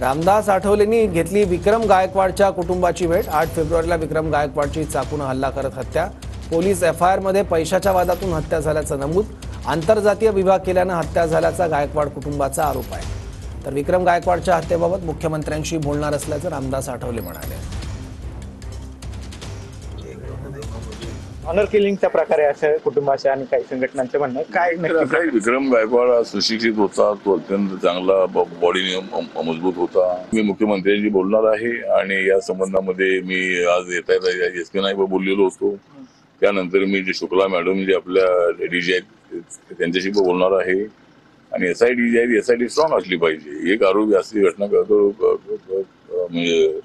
रामदास आठवलेंनी घेतली विक्रम गायकवाडच्या कुटुंबाची भेट। 8 फेब्रुवारीला विक्रम गायकवाडची चाकून हल्ला करत हत्या। पोलीस एफआयआर मध्ये पैशाच्या वादातून हत्या झाल्याचं नमूद। आंतरजातीय विवाह केल्यानं हत्या झाल्याचा गायकवाड कुटुंबाचा आरोप आहे। तर विक्रम गायकवाडच्या हत्येबाबत मुख्यमंत्र्यांशी बोलणार असल्याचं रामदास आठवले म्हणाले। ऑनर किलिंगच्या प्रकारे असं कुटुंबाच्या आणि काही संघटनांचं म्हणणं काय नक्की विक्रम गायकवाड सुशिक्षित होता, तो अत्यंत चांगला बॉडीने मजबूत होता। मी मुख्यमंत्र्यांशी बोलणार आहे आणि या संबंधामध्ये मी आज येता एसपी नाही बोललेलो होतो। त्यानंतर मी जे शुक्ला मॅडम जे आपल्या डीजी आहेत त्यांच्याशी बोलणार आहे आणि एसआयटी जी आहे एसआयटी स्ट्रॉंग असली पाहिजे। एक आरोपी असली घटना म्हणजे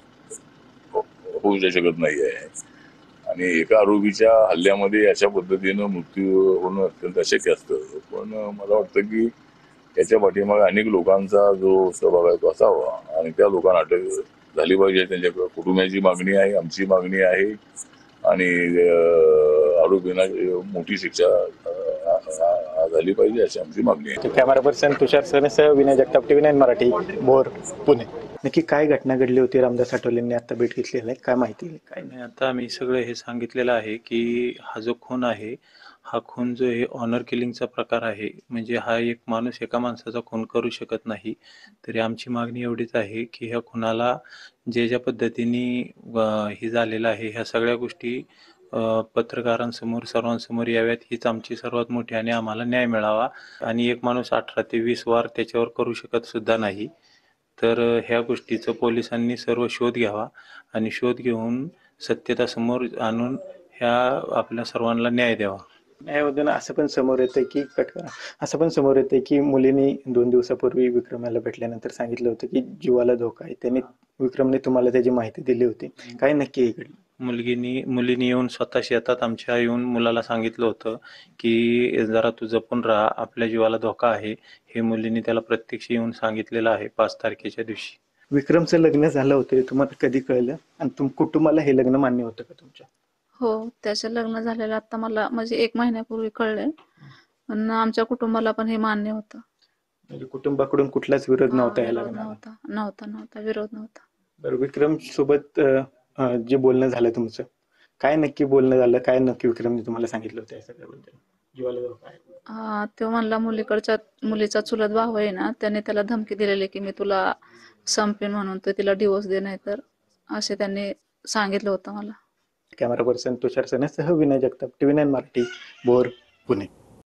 होऊ शकत नाही आहे आणि एका आरोपीच्या हल्ल्यामध्ये अशा पद्धतीनं मृत्यू होणं अत्यंत अशक्य असतं। पण मला वाटतं की याच्या पाठीमागे अनेक लोकांचा जो सहभाग आहे तो असावा आणि त्या लोकांना अटक झाली पाहिजे। त्यांच्या कुटुंबाची मागणी आहे, आमची मागणी आहे आणि आरोपींना मोठी शिक्षा झाली पाहिजे अशी आमची मागणी आहे। कॅमेरा पर्सन तुषार सनेसह विनय जगताप, TV9 मराठी, भोर, पुणे। नक्की काय घटना घडली होती? रामदास आठवलेंनी आता भेट घेतलेली आहे, काय माहिती? काय नाही, आता मी सगळं हे सांगितलेलं आहे की हा जो खून आहे, हा खून जो आहे ऑनर किलिंगचा प्रकार आहे। म्हणजे हा एक माणूस एका माणसाचा खून करू शकत नाही। तरी आमची मागणी एवढीच आहे की ह्या खुनाला ज्या पद्धतीने हे झालेलं आहे, ह्या सगळ्या गोष्टी पत्रकारांसमोर सर्वांसमोर याव्यात, हीच आमची सर्वात मोठी आणि आम्हाला न्याय मिळावा। आणि एक माणूस 18 ते 20 वार त्याच्यावर करू शकत सुद्धा नाही। तर ह्या गोष्टीचं पोलिसांनी सर्व शोध घ्यावा आणि शोध घेऊन सत्यता समोर आणून ह्या आपल्या सर्वांना न्याय द्यावा। न्यायावरून असं पण समोर येतं की असं पण समोर येतं की मुलींनी 2 दिवसापूर्वी विक्रमला भेटल्यानंतर सांगितलं होतं की जीवाला धोका आहे। त्यांनी विक्रमने तुम्हाला त्याची माहिती दिली होती, काय नक्की घडलं? मुलीने येऊन स्वतः शेतात आमच्या येऊन मुलाला सांगितलं होतं की जरा तू जपून राहा, आपल्या जीवाला धोका आहे। हे मुलीने त्याला प्रत्यक्ष येऊन सांगितलेलं आहे 5 तारखेच्या दिवशी। विक्रमचं लग्न झालं होतं, तुम्हाला कधी कळलं आणि कुटुंबाला हे लग्न मान्य होतं का तुमच्या? हो, त्याचं लग्न झालेलं आता मला म्हणजे 1 महिन्यापूर्वी कळलंय। पण आमच्या कुटुंबाला पण हे मान्य होतं। म्हणजे कुटुंबाकडून कुठलाच विरोध नव्हता या विरोध लग्नाला? नव्हता, विरोध नव्हता। बरं, विक्रम सोबत जे बोलणं झालं तुमचं, काय नक्की बोलणं झालं? काय नक्की विक्रमने तुम्हाला सांगितलं होतं या सगळ्याबद्दल? जीवाला धोका आहे? तो म्हणला मुलीचा चुलत भाऊ आहे ना, त्याने त्याला धमकी दिलेली की मी तुला संपेन म्हणून, तर तिला डिवोर्स दे, नाही तर असे त्यांनी सांगितलं होतं मला। कॅमेरा पर्सन तुषार सनेसह विनय जगताप, TV9 मराठी, भोर, पुणे।